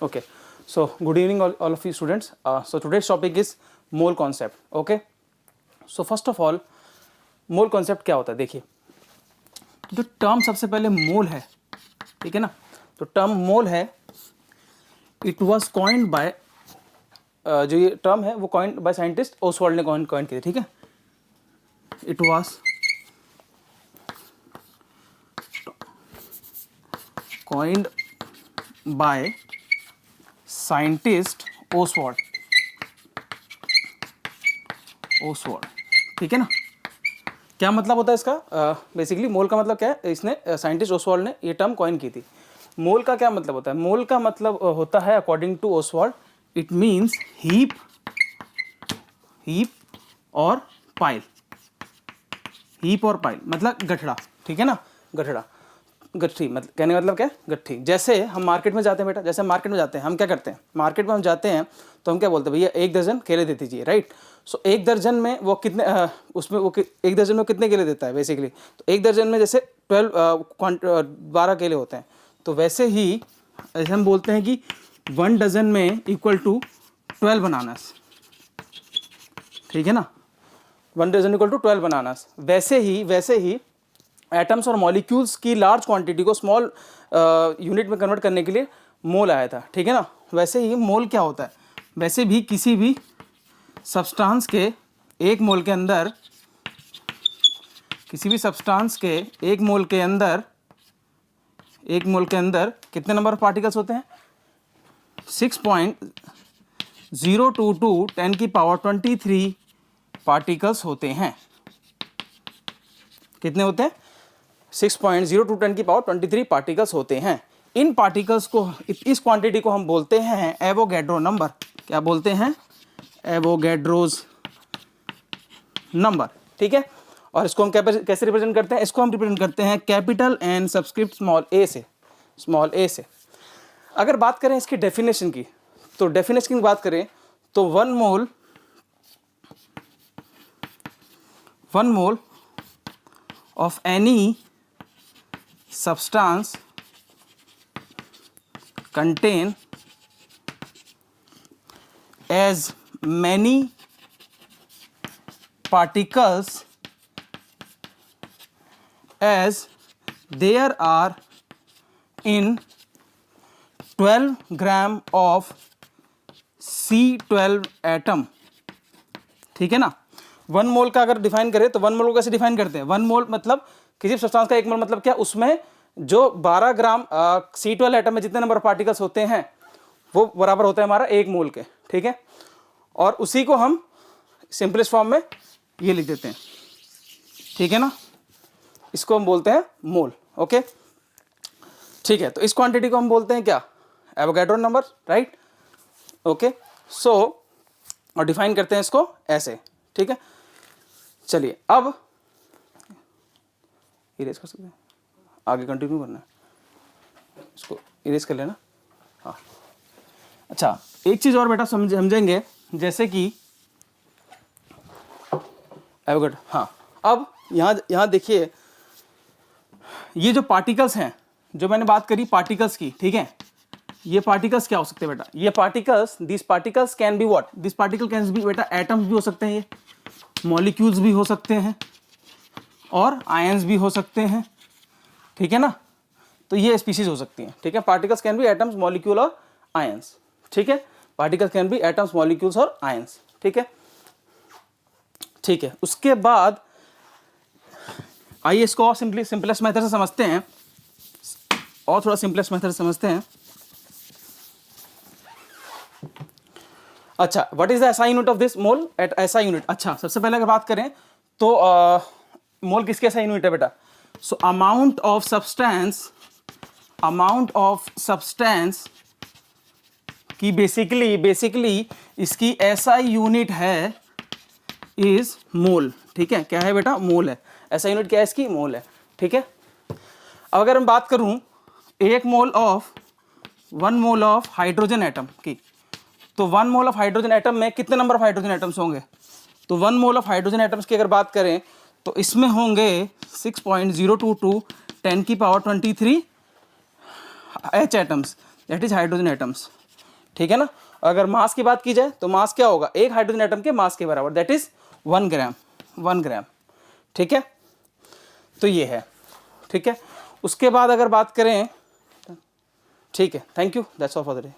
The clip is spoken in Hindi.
Okay, so good evening all of you students. So today's topic is mole concept. Okay, so first of all mole concept क्या होता है? देखिए, जो टर्म सबसे पहले मोल है, ठीक है ना, तो टर्म मोल है, इट वाज कॉइन्ड बाय, जो ये टर्म है वो कॉइन्ड बाय साइंटिस्ट ओसवाल्ड ने कॉइन किया, ठीक है. It was coined by scientist Oswald, ठीक है ना. क्या मतलब होता है इसका? बेसिकली मोल का मतलब क्या है, इसने साइंटिस्ट ओसवाल्ड ने ये टर्म कॉइन की थी. मोल का क्या मतलब होता है? मोल का मतलब होता है according to Oswald, it means heap और पाइल. हीप और पाइल मतलब गठड़ा, ठीक है ना, गठरी मतलब कहने का मतलब क्या है? गठरी. जैसे हम मार्केट में जाते हैं बेटा, जैसे मार्केट में जाते हैं हम क्या करते हैं, मार्केट में हम जाते हैं तो हम क्या बोलते हैं, भैया 1 दर्जन केले दे दीजिए, राइट. सो 1 दर्जन में वो कितने उसमें वो 1 दर्जन में कितने केले देता है बेसिकली? तो 1 दर्जन में जैसे 12 केले होते हैं, तो वैसे ही ऐसे हम बोलते हैं कि 1 डजन में इक्वल टू 12 बनानास, ठीक है ना, 1 डजन इक्वल टू 12 बनानास. वैसे ही एटम्स और मॉलिक्यूल्स की लार्ज क्वांटिटी को स्मॉल यूनिट में कन्वर्ट करने के लिए मोल आया था, ठीक है ना. वैसे ही मोल क्या होता है? वैसे भी किसी भी सब्सटेंस के 1 मोल के अंदर, किसी भी सब्सटेंस के 1 मोल के अंदर कितने नंबर ऑफ पार्टिकल्स होते हैं? 6.022 10 की पावर 23 पार्टिकल्स होते हैं. कितने होते हैं? 6.02 10 की पावर 23 पार्टिकल्स होते हैं. इन पार्टिकल्स को, इस क्वांटिटी को हम बोलते हैं एवोगैड्रो नंबर. क्या बोलते हैं? एवोगैड्रोज नंबर, ठीक है. और इसको हम कैसे रिप्रेजेंट करते हैं? इसको हम रिप्रेजेंट करते हैं कैपिटल एन सबस्क्रिप्ट स्मॉल ए से. अगर बात करें इसकी डेफिनेशन की, तो डेफिनेशन की बात करें तो 1 मोल of any substance contain as many particles as there are in 12 gram of C12 atom, ठीक है ना. 1 मोल का अगर डिफाइन करें तो 1 मोल को कैसे डिफाइन करते हैं? 1 मोल मतलब किसी सब्सटेंस का 1 मोल मतलब क्या? उसमें जो 12 ग्राम C12 एटम में जितने नंबर ऑफ पार्टिकल्स होते हैं वो बराबर होता है हमारा 1 मोल के, ठीक है. और उसी को हम सिंपलेस्ट फॉर्म में ये लिख देते हैं, ठीक है ना. इसको हम बोलते हैं मोल. ओके, ठीक है. तो इस क्वांटिटी को हम बोलते हैं क्या? Avogadro number, right. ओके, सो और डिफाइन करते हैं इसको ऐसे, ठीक है. चलिए अब इरेज कर सकते हैं, आगे कंटिन्यू करना है, इसको इरेज कर लेना. हाँ, अच्छा एक चीज़ और बेटा समझेंगे, जैसे कि एवोगैड्रो. हाँ, अब यहाँ देखिए, ये जो पार्टिकल्स हैं, जो मैंने बात करी पार्टिकल्स की, ठीक है, ये पार्टिकल्स क्या हो सकते हैं बेटा? ये particles, this particles can be what? This particle can be बेटा एटम्स भी हो सकते हैं, ये मॉलिक्यूल्स भी हो सकते हैं, और आयंस भी हो सकते हैं, ठीक है ना. तो ये स्पीशीज हो सकती हैं, ठीक है. Particles can be atoms, molecule और आयंस, ठीक है. Particles can be atoms, molecules और आयंस, ठीक है. ठीक है, उसके बाद आइए इसको और सिंपलेस्ट मेथड से समझते हैं, और थोड़ा सिंपलेस्ट मेथड से समझते हैं. अच्छा, what is the SI unit of this mole at SI unit? अच्छा, सबसे पहले अगर बात करें तो मोल किसके एसआई यूनिट है बेटा? सो अमाउंट ऑफ सब्सटेंस की बेसिकली इसकी एसआई यूनिट है इज मोल, ठीक है. क्या है बेटा? मोल है. एसआई यूनिट क्या है इसकी? मोल है, ठीक है. अब अगर मैं बात करूं 1 मोल ऑफ हाइड्रोजन एटम की, तो 1 मोल ऑफ हाइड्रोजन एटम में कितने नंबर ऑफ हाइड्रोजन एटम्स होंगे? तो 1 मोल ऑफ हाइड्रोजन एटम्स की अगर बात करें तो इसमें होंगे 6.022 10 की power 23 H atoms, that is hydrogen atoms, ठीक है ना। अगर मास की बात की जाए तो मास क्या होगा, एक हाइड्रोजन एटम के मास के बराबर, दैट इज 1 ग्राम, 1 ग्राम, ठीक है। तो ये है, ठीक है। उसके बाद अगर बात करें, ठीक है, thank you, that's all for the day.